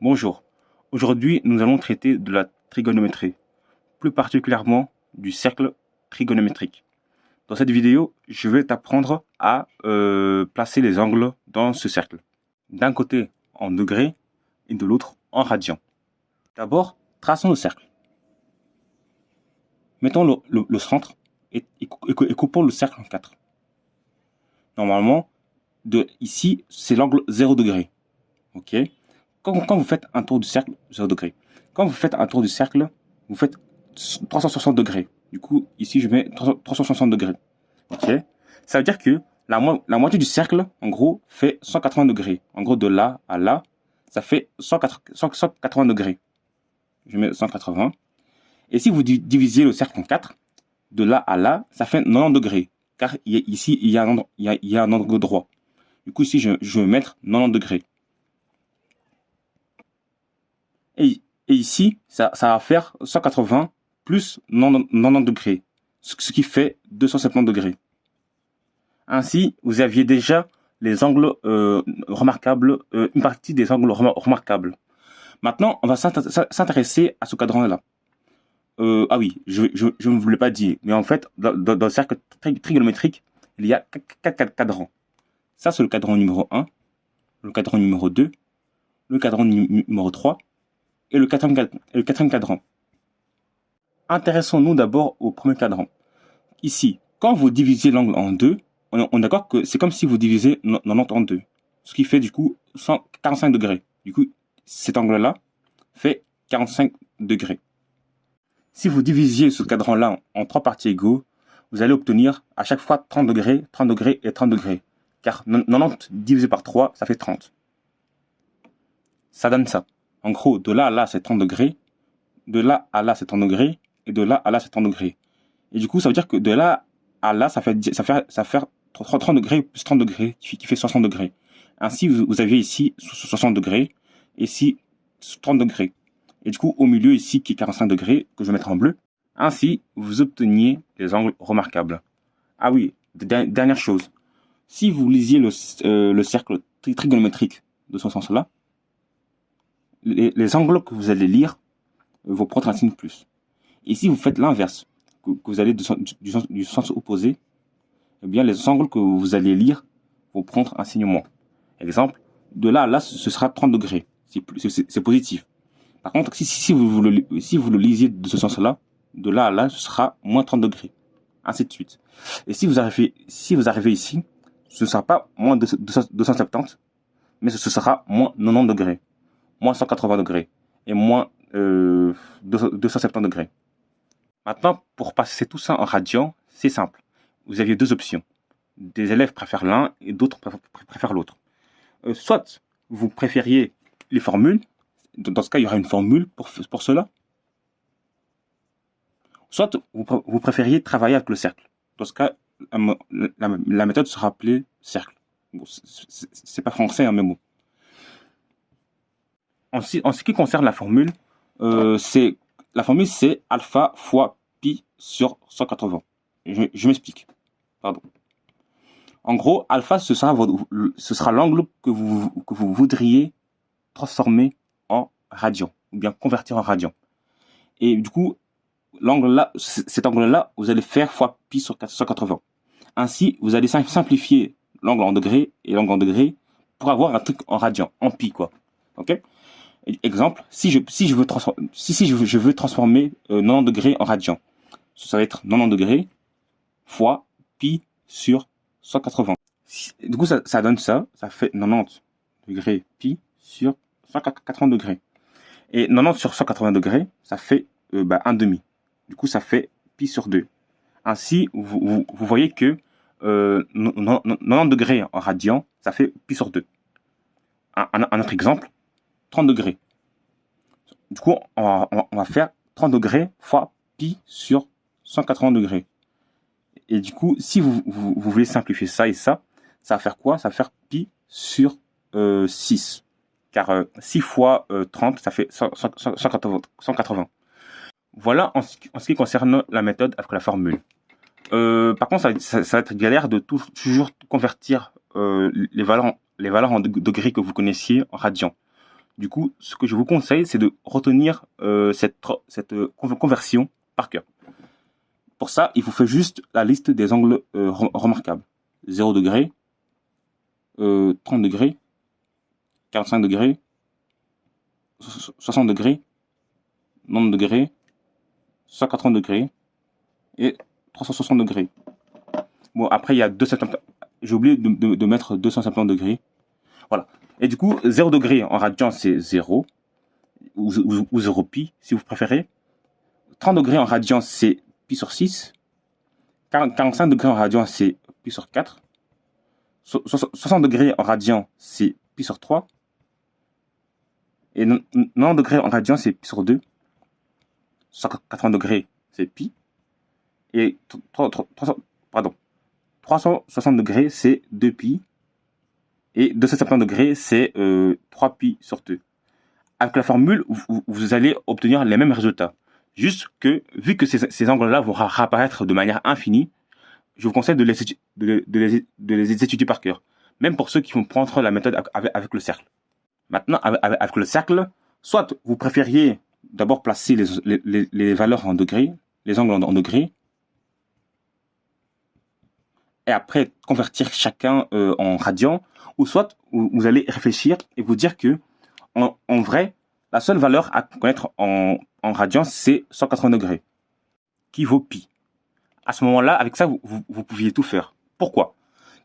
Bonjour, aujourd'hui nous allons traiter de la trigonométrie, plus particulièrement du cercle trigonométrique. Dans cette vidéo, je vais t'apprendre à placer les angles dans ce cercle. D'un côté en degrés et de l'autre en radians. D'abord, traçons le cercle. Mettons le centre et coupons le cercle en 4. Normalement, ici, c'est l'angle 0 degré. Ok. Quand vous faites un tour du cercle, 0 degré. Quand vous faites un tour du cercle, vous faites 360 degrés. Du coup, ici, je mets 360 degrés. Ok. Ça veut dire que la moitié du cercle, en gros, fait 180 degrés. En gros, de là à là, ça fait 180 degrés. Je mets 180. Et si vous divisez le cercle en 4, de là à là, ça fait 90 degrés. Car ici, il y a un angle droit. Du coup, ici, je vais mettre 90 degrés. Et ici, ça va faire 180 plus 90 degrés, ce qui fait 270 degrés. Ainsi, vous aviez déjà les angles remarquables, une partie des angles remarquables. Maintenant, on va s'intéresser à ce cadran-là. Ah oui, je ne vous l'ai pas dit, mais en fait, dans le cercle trigonométrique, il y a 4 cadrans. Ça, c'est le cadran numéro 1, le cadran numéro 2, le cadran numéro 3, et le quatrième cadran. Intéressons-nous d'abord au premier cadran. Ici, quand vous divisez l'angle en deux, on est d'accord que c'est comme si vous divisez 90 en deux. Ce qui fait du coup 145 degrés. Du coup, cet angle-là fait 45 degrés. Si vous divisiez ce cadran-là en 3 parties égaux, vous allez obtenir à chaque fois 30 degrés, 30 degrés et 30 degrés. Car 90 divisé par 3, ça fait 30. Ça donne ça. En gros, de là à là, c'est 30 degrés. De là à là, c'est 30 degrés. Et de là à là, c'est 30 degrés. Et du coup, ça veut dire que de là à là, ça fait 30 degrés plus 30 degrés, qui fait 60 degrés. Ainsi, vous avez ici 60 degrés. Et ici, 30 degrés. Et du coup, au milieu, ici, qui est 45 degrés, que je vais mettre en bleu. Ainsi, vous obteniez les angles remarquables. Ah oui, dernière chose. Si vous lisiez le cercle trigonométrique de ce sens-là, les angles que vous allez lire vont prendre un signe plus. Et si vous faites l'inverse, que vous allez du sens opposé, eh bien les angles que vous allez lire vont prendre un signe moins. Exemple, de là à là, ce sera 30 degrés. C'est positif. Par contre, si vous le lisiez de ce sens-là, de là à là, ce sera moins 30 degrés. Ainsi de suite. Et si vous arrivez ici, ce ne sera pas moins 270, mais ce sera moins 90 degrés, moins 180 degrés et moins 270 degrés. Maintenant, pour passer tout ça en radians, c'est simple. Vous aviez deux options. Des élèves préfèrent l'un et d'autres préfèrent l'autre. Soit vous préfériez les formules, dans ce cas, il y aura une formule pour cela. Soit vous préfériez travailler avec le cercle. Dans ce cas, la méthode sera appelée cercle. Bon, c'est pas français, hein, mais bon. En ce qui concerne la formule, c'est alpha fois pi sur 180. Je m'explique. Pardon. En gros, alpha, ce sera l'angle que vous voudriez transformer en radian, ou bien convertir en radian. Et du coup, cet angle-là, vous allez faire fois pi sur 180. Ainsi, vous allez simplifier l'angle en degrés et l'angle en degrés pour avoir un truc en radian, en pi, quoi. Ok? Exemple, si je veux transformer 90 degrés en radian, ça va être 90 degrés fois pi sur 180. Du coup, ça donne ça fait 90 degrés pi sur 180 degrés. Et 90 sur 180 degrés, ça fait 1,5. Du coup, ça fait pi sur 2. Ainsi, vous voyez que 90 degrés en radian, ça fait pi sur 2. Un autre exemple, 30 degrés. Du coup, on va faire 30 degrés fois pi sur 180 degrés. Et du coup, si vous voulez simplifier ça et ça va faire quoi? Ça va faire pi sur 6. Car 6 fois 30, ça fait 180. Voilà en ce qui concerne la méthode avec la formule. Par contre, ça va être galère de toujours convertir les valeurs en degrés que vous connaissiez en radians. Du coup, ce que je vous conseille, c'est de retenir cette conversion par cœur. Pour ça, il vous fait juste la liste des angles remarquables. 0 degré, 30 degrés, 45 degrés, 60 degrés, 90 degrés, 180 degrés et 360 degrés. Bon, après, il y a 270. J'ai oublié de mettre 270 degrés. Voilà. Et du coup, 0 degré en radian, c'est 0. Ou 0 pi, si vous préférez. 30 degrés en radian, c'est pi sur 6. 45 degrés en radian, c'est pi sur 4. 60 degrés en radian, c'est pi sur 3. Et 90 degrés en radian, c'est pi sur 2. 180 degrés, c'est pi. Et 360 degrés, c'est 2 pi. Et 270 degrés, c'est 3 pi sur 2. Avec la formule, vous allez obtenir les mêmes résultats. Juste que, vu que ces angles-là vont réapparaître de manière infinie, je vous conseille de les étudier par cœur. Même pour ceux qui vont prendre la méthode avec le cercle. Maintenant, avec le cercle, soit vous préfériez d'abord placer les valeurs en degrés, les angles en degrés, et après convertir chacun en radian, ou soit vous allez réfléchir et vous dire que en vrai, la seule valeur à connaître en radian, c'est 180 degrés, qui vaut pi. À ce moment-là, avec ça, vous pouviez tout faire. Pourquoi?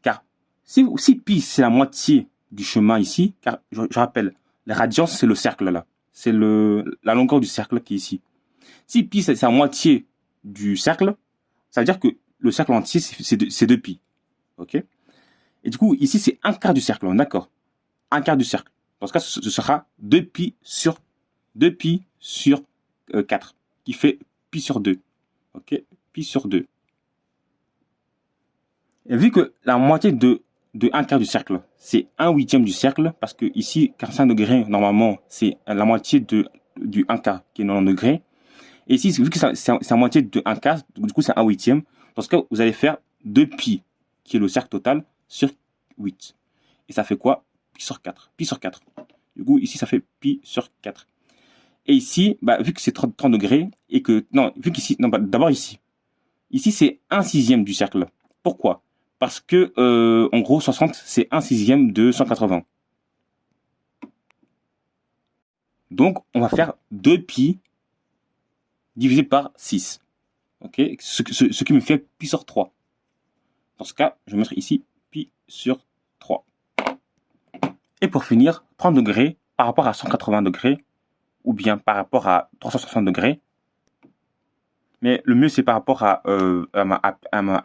Car si pi, c'est la moitié du chemin ici, car je rappelle, la radian, c'est le cercle là. C'est la longueur du cercle qui est ici. Si pi, c'est la moitié du cercle, ça veut dire que le cercle entier, c'est 2 pi. OK? Et du coup, ici, c'est un quart du cercle, d'accord? Un quart du cercle. Dans ce cas, ce sera 2 pi sur 4, qui fait pi sur 2. OK? Pi sur 2. Et vu que la moitié de un quart du cercle, c'est 1/8 du cercle, parce que ici, 45 degrés, normalement, c'est la moitié du 1 quart, qui est 90 degrés. Et ici, vu que c'est la moitié de 1 quart, du coup, c'est 1/8. Dans ce cas, vous allez faire 2 pi, qui est le cercle total, sur 8. Et ça fait quoi? Pi sur 4. Pi sur 4. Du coup, ici, ça fait pi sur 4. Et ici, vu que c'est 30 degrés, et que... Non, vu qu'ici... Non, d'abord ici. Ici, c'est 1/6 du cercle. Pourquoi? Parce que, en gros, 60, c'est 1/6 de 180. Donc, on va faire 2 pi divisé par 6. OK? Ce qui me fait pi sur 3. Dans ce cas, je vais mettre ici pi sur 3. Et pour finir, 30 degrés par rapport à 180 degrés, ou bien par rapport à 360 degrés. Mais le mieux, c'est par rapport à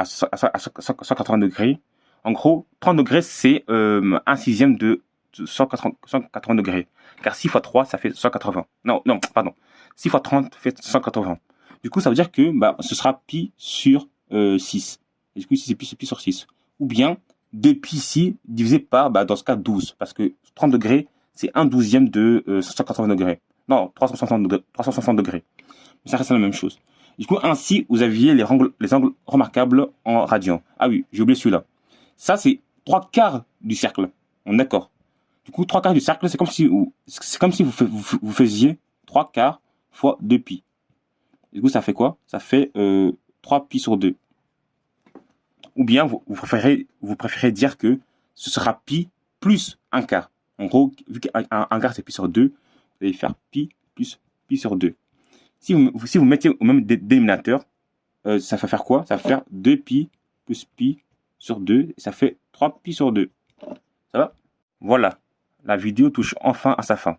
180 degrés. En gros, 30 degrés, c'est 1/6 de 180 degrés. Car 6 fois 3, ça fait 180. Non, pardon. 6 fois 30 fait 180. Du coup, ça veut dire que ce sera pi sur 6. Et du coup, ici, c'est pi sur 6. Ou bien 2 pi ici divisé par, dans ce cas, 12. Parce que 30 degrés, c'est 1/12 de 180 degrés. Non, 360 degrés. Mais ça reste la même chose. Du coup, ainsi, vous aviez les angles remarquables en radian. Ah oui, j'ai oublié celui-là. Ça, c'est 3 quarts du cercle. On est d'accord. Du coup, 3 quarts du cercle, c'est comme si vous faisiez 3 quarts fois 2 pi. Du coup, ça fait quoi? Ça fait 3 pi sur 2. Ou bien, vous préférez dire que ce sera pi plus 1 quart. En gros, vu qu'un quart, c'est pi sur 2, vous allez faire pi plus pi sur 2. Si vous mettez au même dénominateur, ça va faire quoi? Ça va faire 2 pi plus pi sur 2, et ça fait 3 pi sur 2. Ça va? Voilà, la vidéo touche enfin à sa fin.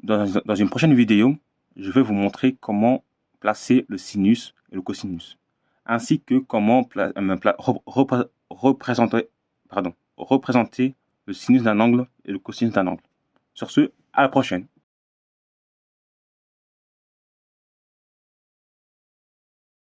Dans une prochaine vidéo, je vais vous montrer comment placer le sinus et le cosinus, ainsi que comment représenter le sinus d'un angle et le cosinus d'un angle. Sur ce, à la prochaine.